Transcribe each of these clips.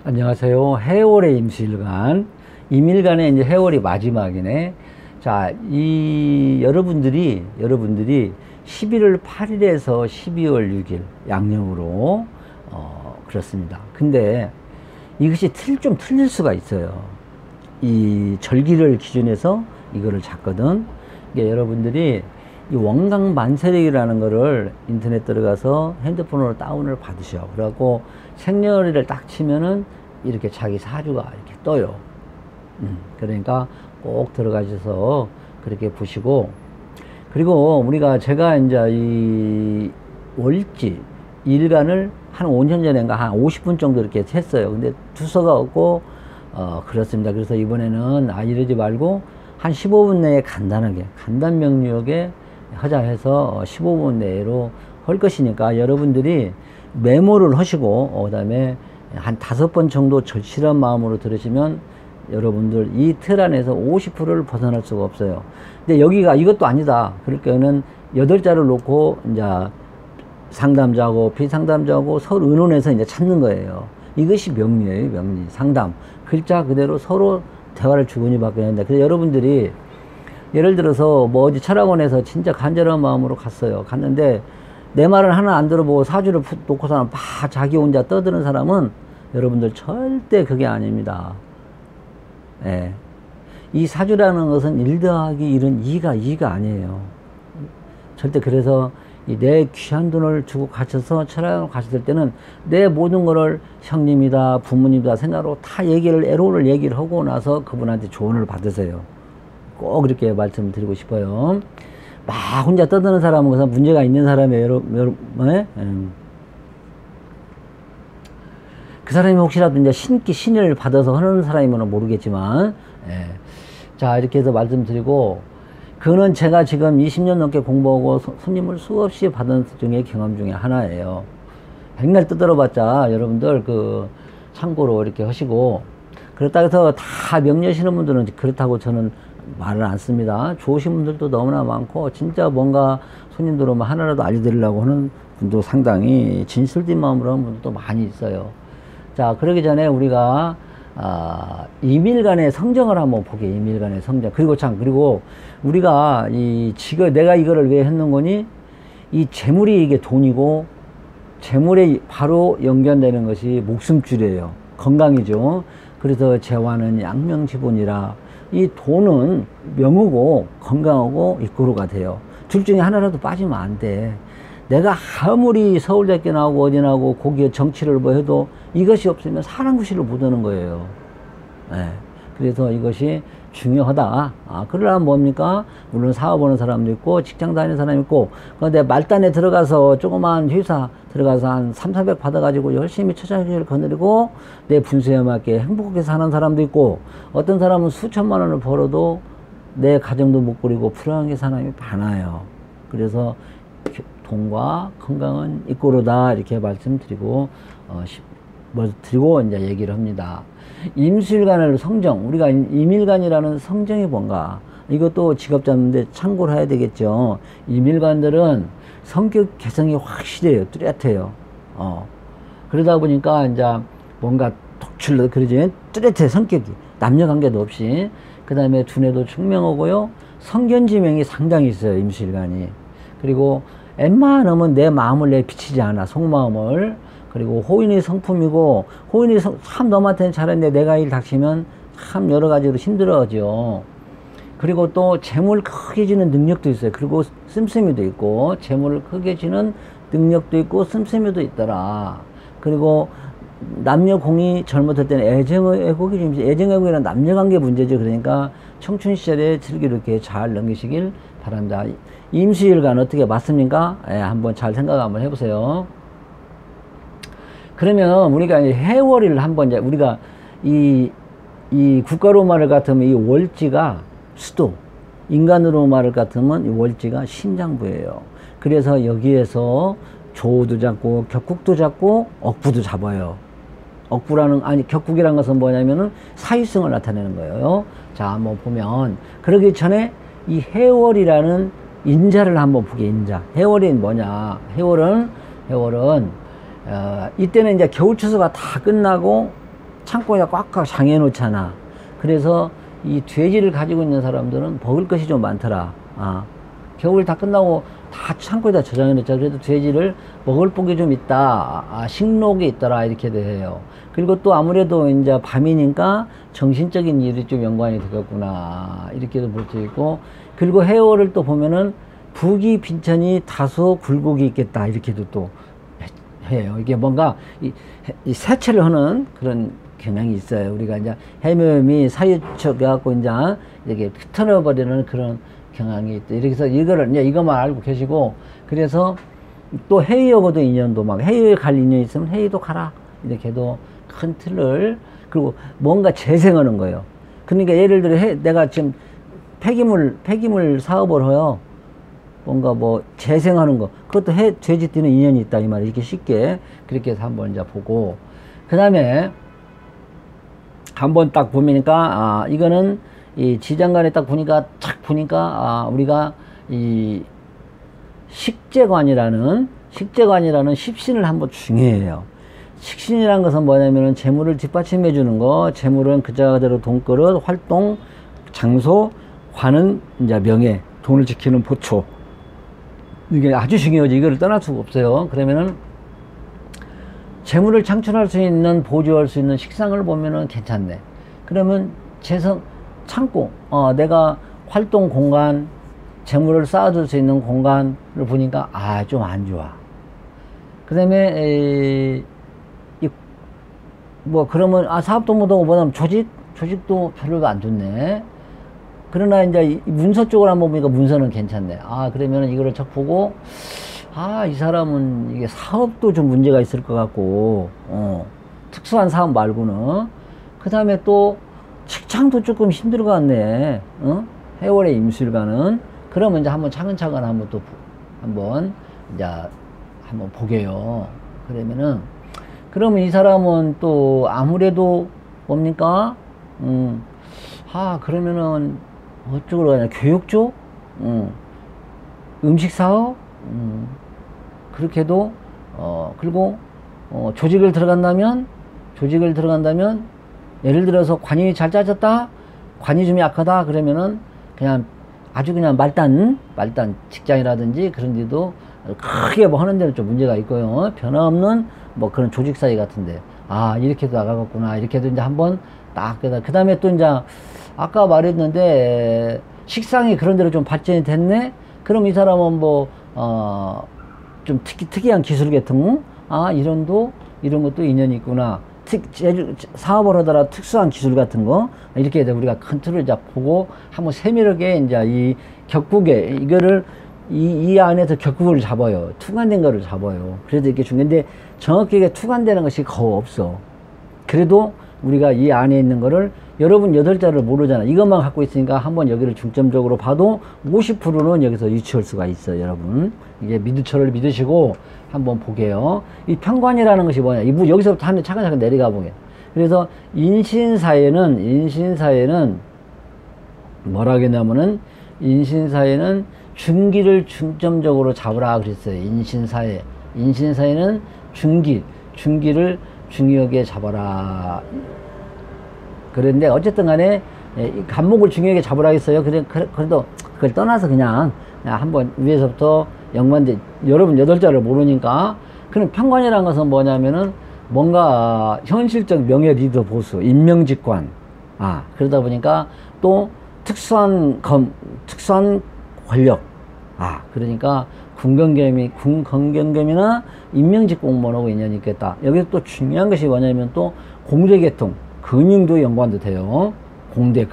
안녕하세요. 해월의 임시일간. 임일간의 이제 해월이 마지막이네. 자, 여러분들이 11월 8일에서 12월 6일 양력으로, 그렇습니다. 근데 이것이 좀 틀릴 수가 있어요. 이 절기를 기준해서 이거를 잡거든. 이게 여러분들이 이 원강만세력이라는 거를 인터넷 들어가서 핸드폰으로 다운을 받으셔. 그래갖고 생년월일을 딱 치면은 이렇게 자기 사주가 이렇게 떠요. 그러니까 꼭 들어가셔서 그렇게 보시고, 그리고 제가 이제 이 월지 일간을 한 5년 전인가 한 50분 정도 이렇게 했어요. 근데 두서가 없고, 그렇습니다. 그래서 이번에는 이러지 말고 한 15분 내에 간단하게, 간단 명료하게 하자 해서 15분 내로 할 것이니까 여러분들이 메모를 하시고, 그 다음에 한 5번 정도 절실한 마음으로 들으시면 여러분들 이 틀 안에서 50%를 벗어날 수가 없어요. 근데 여기가 이것도 아니다. 그러니까는 8자를 놓고 이제 상담자하고 비상담자하고 서로 의논해서 이제 찾는 거예요. 이것이 명리예요, 명리. 상담. 글자 그대로 서로 대화를 주거니 받거니 한다. 그래서 여러분들이 예를 들어서 뭐 어디 철학원에서 진짜 간절한 마음으로 갔어요. 갔는데 내 말을 하나 안 들어보고 사주를 놓고서는 막 자기 혼자 떠드는 사람은 여러분들 절대 그게 아닙니다. 예. 이 사주라는 것은 1 더하기 1은 2가 아니에요. 절대. 그래서 내 귀한 돈을 주고 가셔서 철학을 가셨을 때는 내 모든 거를 형님이다, 부모님이다 생각으로 다 애로를 얘기를 하고 나서 그분한테 조언을 받으세요. 꼭 이렇게 말씀드리고 싶어요. 막 혼자 떠드는 사람은 그래서 문제가 있는 사람이에요. 그 사람이 혹시라도 이제 신을 받아서 하는 사람이면 모르겠지만, 예. 자, 이렇게 해서 말씀드리고, 그거는 제가 지금 20년 넘게 공부하고 손님을 수없이 받은 중에 경험 중에 하나예요. 백날 떠들어봤자 여러분들 참고로 이렇게 하시고, 그렇다고 해서 다 명리하시는 분들은 그렇다고 저는 말을 안 씁니다. 좋으신 분들도 너무나 많고, 진짜 뭔가 손님들 오면 하나라도 알려드리려고 하는 분도 상당히 진실된 마음으로 하는 분들도 많이 있어요. 자, 그러기 전에 우리가 임일간의 성정을 한번 보게. 임일간의 성정. 그리고 우리가 내가 이거를 왜 했는 거니? 이 재물이 이게 돈이고, 재물에 바로 연결되는 것이 목숨줄이에요. 건강이죠. 그래서 재화는 양명지본이라, 이 돈은 명우고 건강하고 입고로가 돼요. 둘 중에 하나라도 빠지면 안 돼. 내가 아무리 서울대학교 나오고 어디 나오고 거기에 정치를 뭐 해도 이것이 없으면 사람 구실을 못 하는 거예요. 네. 그래서 이것이 중요하다. 그러려면 뭡니까? 물론 사업하는 사람도 있고 직장 다니는 사람이 있고, 그런데 말단에 들어가서 조그만 회사 들어가서 한 3, 400 받아가지고 열심히 처자식을 거느리고 내 분수에 맞게 행복하게 사는 사람도 있고, 어떤 사람은 수천만 원을 벌어도 내 가정도 못 꾸리고 불안하게 사는 사람이 많아요. 그래서 돈과 건강은 이꼬로다, 이렇게 말씀드리고 이제 얘기를 합니다. 임수일간을 성정, 우리가 임일간이라는 성정이 뭔가, 이것도 직업 잡는데 참고를 해야 되겠죠. 임일간들은 성격 개성이 확실해요. 뚜렷해요. 그러다 보니까 이제 뭔가 독출로 그러지, 뚜렷해. 성격이 남녀 관계도 없이. 그 다음에 두뇌도 총명하고요, 성견지명이 상당히 있어요, 임수일간이. 그리고 웬만하면 내 마음을 내비치지 않아, 속마음을. 그리고 호인이 성품이고, 호인이 참 너한테는 잘했는데 내가 일 닥치면 참 여러 가지로 힘들어하죠. 그리고 또 재물 크게 지는 능력도 있어요. 그리고 씀씀이도 있고, 재물을 크게 지는 능력도 있고 씀씀이도 있더라. 그리고 남녀 공이 젊었을 때는 애정애곡이 좀, 애정애곡이란 남녀관계 문제죠. 그러니까 청춘 시절에 즐기게 잘 넘기시길 바랍니다. 임수일간 어떻게 맞습니까? 예, 한번 잘 생각 한번 해보세요. 그러면 우리가 이제 해월을 한번, 이제 우리가 이 국가로 말을 같으면 이 월지가 수도, 인간으로 말을 같으면 이 월지가 심장부예요. 그래서 여기에서 조도 잡고 격국도 잡고 억부도 잡아요. 격국이라는 것은 뭐냐면은 사유성을 나타내는 거예요. 자, 한번 보면, 그러기 전에 이 해월이라는 인자를 한번 보게. 인자. 해월이 뭐냐? 해월은 이때는 이제 겨울 추수가 다 끝나고 창고에다 꽉꽉 장해 놓잖아. 그래서 이 돼지를 가지고 있는 사람들은 먹을 것이 좀 많더라. 겨울 다 끝나고 다 창고에다 저장해 놓자. 그래도 돼지를 먹을 복이 좀 있다. 식록이 있더라. 이렇게 돼요. 그리고 또 아무래도 이제 밤이니까 정신적인 일이 좀 연관이 되겠구나. 이렇게도 볼 수 있고. 그리고 해월을 또 보면은 북이 빈천이 다소 굴곡이 있겠다. 이렇게도 또 해요. 이게 뭔가 이 세체를 하는 그런 경향이 있어요. 우리가 이제 해묘염이 사유척해갖고 이제 이렇게 흩어버리는 그런 경향이 있다. 이렇게 해서 이거를 이제 이것만 알고 계시고, 그래서 또 해의하고도 인연도 막 해의에 갈 인연이 있으면 해의도 가라. 이렇게 해도 큰 틀을, 그리고 뭔가 재생하는 거예요. 그러니까 예를 들어 내가 지금 폐기물 사업을 해요. 뭔가 뭐 재생하는 거, 그것도 돼지띠는 인연이 있다 이 말이. 이렇게 쉽게 그렇게 해서 한번 이제 보고, 그 다음에 한번 딱 보니까 이거는 이 지장간에 딱 보니까 우리가 이 식재관이라는 십신을 한번 중요해요. 식신이라는 것은 뭐냐면은 재물을 뒷받침해 주는 거. 재물은 그자가대로 돈그릇, 활동, 장소, 관은 이제 명예, 돈을 지키는 보초. 이게 아주 중요하지. 이거를 떠날 수가 없어요. 그러면은 재물을 창출할 수 있는, 보조할 수 있는 식상을 보면은 괜찮네. 그러면 창고, 내가 활동 공간, 재물을 쌓아둘 수 있는 공간을 보니까 좀 안 좋아. 그 다음에 뭐 그러면 사업도 못하고 뭐냐면 조직도 별로 안 좋네. 그러나 이제 문서 쪽을 한번 보니까 문서는 괜찮네. 그러면 이거를 척 보고, 이 사람은 이게 사업도 좀 문제가 있을 것 같고, 특수한 사업 말고는. 그 다음에 또 직장도 조금 힘들 것 같네. 해월의 임술가는. 그러면 이제 한번 차근차근 한번 보게요. 그러면 이 사람은 또 아무래도 뭡니까? 그러면은 어쩌고 그러냐. 교육 쪽? 음식 사업? 그렇게도, 그리고, 조직을 들어간다면, 예를 들어서 관이 잘 짜졌다? 관이 좀 약하다? 그러면은, 아주 그냥 말단 직장이라든지 그런 데도 크게 뭐 하는 데는 좀 문제가 있고요. 변화없는 뭐 그런 조직 사이 같은데. 이렇게도 나가겠구나. 이렇게도 이제 한번 딱, 그 다음에 또 이제, 아까 말했는데, 식상이 그런 데로 좀 발전이 됐네? 그럼 이 사람은 좀 특이한 기술 계통? 이런 것도 인연이 있구나. 사업을 하더라도 특수한 기술 같은 거. 이렇게 해서 우리가 큰 틀을 보고, 한번 세밀하게 이제 이 격국에, 이거를, 이 안에서 격국을 잡아요. 투관된 거를 잡아요. 그래도 이렇게 중요한데, 정확하게 투관되는 것이 거의 없어. 그래도 우리가 이 안에 있는 거를, 여러분 8자를 모르잖아. 이것만 갖고 있으니까 한번 여기를 중점적으로 봐도 50%는 여기서 유추할 수가 있어요, 여러분. 이게 저를 믿으시고 한번 보게요. 이 편관이라는 것이 뭐냐. 여기서부터 한 차근차근 내려가 보게. 그래서 인신사회는 뭐라 하겠냐면은, 인신사회는 중기를 중점적으로 잡으라 그랬어요. 인신사회는 중기를 중요하게 잡아라. 그런데 어쨌든 간에 이 간목을 중요하게 잡으라 했어요. 그래도 그걸 떠나서 그냥 한번 위에서부터 연관돼. 여러분 8자를 모르니까. 그럼 편관이라는 것은 뭐냐면은 뭔가 현실적 명예 리더 보수, 임명직관. 그러다 보니까 또 특수한 권력. 그러니까 군경겸이나 임명직 공무원하고 인연이 있겠다. 여기서 또 중요한 것이 뭐냐면 또 공대계통, 금융도 연관도 돼요. 공대,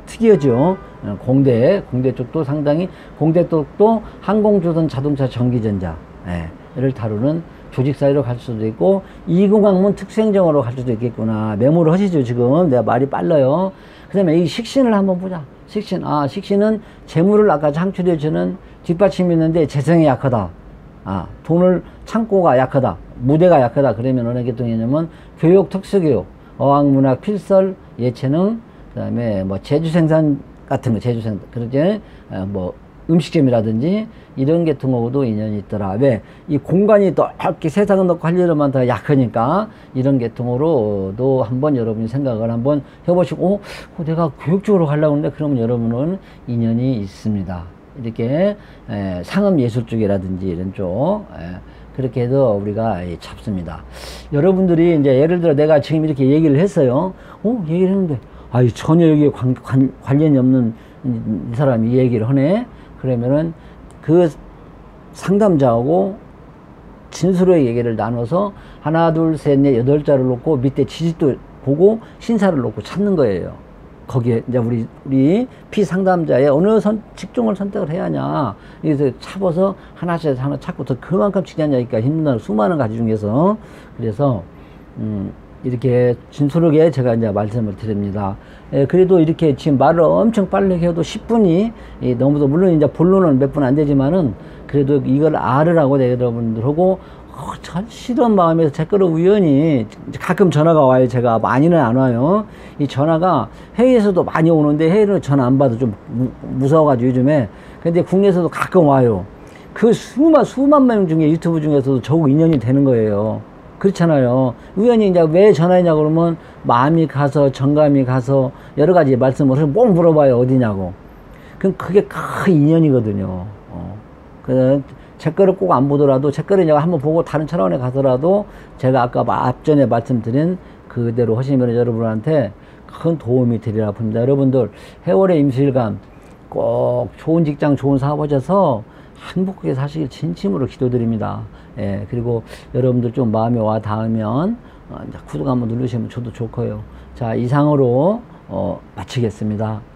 특이하죠. 공대 쪽도 상당히, 공대 쪽도 항공조선, 자동차, 전기전자, 를 다루는 조직 사이로 갈 수도 있고, 이공학문 특수행정으로 갈 수도 있겠구나. 메모를 하시죠, 지금. 내가 말이 빨라요. 그 다음에 이 식신을 한번 보자. 식신은 재물을 아까 창출해주는 뒷받침이 있는데 재성이 약하다. 돈을, 창고가 약하다. 무대가 약하다. 그러면 어느 계통이냐면 교육, 특수교육, 어학문학, 필설, 예체능, 그 다음에 뭐 제주생산 같은 거, 그러지? 음식점이라든지 이런 계통하고도 인연이 있더라. 왜? 이 공간이 또 이렇게 세상은 넣고 할 일만 더 약하니까 이런 계통으로도 한번 여러분이 생각을 한번 해보시고, 내가 교육 쪽으로 가려고 하는데 그러면 여러분은 인연이 있습니다. 이렇게 상업 예술 쪽이라든지 이런 쪽 그렇게 해도 우리가 잡습니다. 여러분들이 이제 예를 들어 내가 지금 이렇게 얘기를 했어요. 얘기를 했는데 전혀 여기에 관련이 없는 이 사람이 이 얘기를 하네. 그러면은 그 상담자하고 진술의 얘기를 나눠서 하나 둘 셋 넷 여덟 자를 놓고 밑에 지지도 보고 신사를 놓고 찾는 거예요. 거기에 이제 우리 피상담자의 어느 직종을 선택을 해야 하냐. 그래서 잡아서 하나씩 하나 찾고 더 그만큼 중요하니까 힘든 수많은 가지 중에서 그래서 이렇게 진솔하게 제가 이제 말씀을 드립니다. 그래도 이렇게 지금 말을 엄청 빨리 해도 10분이 너무도 물론 이제 본론은 몇 분 안 되지만은 그래도 이걸 알으라고 여러분들하고 참 싫은 마음에서 제 거로 우연히 가끔 전화가 와요. 제가 많이는 안 와요. 이 전화가 해외에서도 많이 오는데 해외로 전화 안 받아 좀 무서워가지고 요즘에. 근데 국내에서도 가끔 와요. 그 수만 명 중에 유튜브 중에서도 저하고 인연이 되는 거예요. 그렇잖아요. 우연히 이제 왜 전화했냐 그러면 마음이 가서 정감이 가서 여러 가지 말씀을 해서 꼭 물어봐요. 어디냐고. 그럼 그게 큰 인연이거든요. 그래서 제 거를 꼭 안 보더라도 제 거를 내가 한번 보고 다른 차원에 가더라도 제가 아까 앞전에 말씀드린 그대로 하시면 여러분한테 큰 도움이 되리라 봅니다. 여러분들 해월의 임실감 꼭 좋은 직장 좋은 사업 하셔서 행복하게 사시길 진심으로 기도드립니다. 그리고 여러분들 좀 마음에 와 닿으면 구독 한번 누르시면 저도 좋고요. 자, 이상으로 마치겠습니다.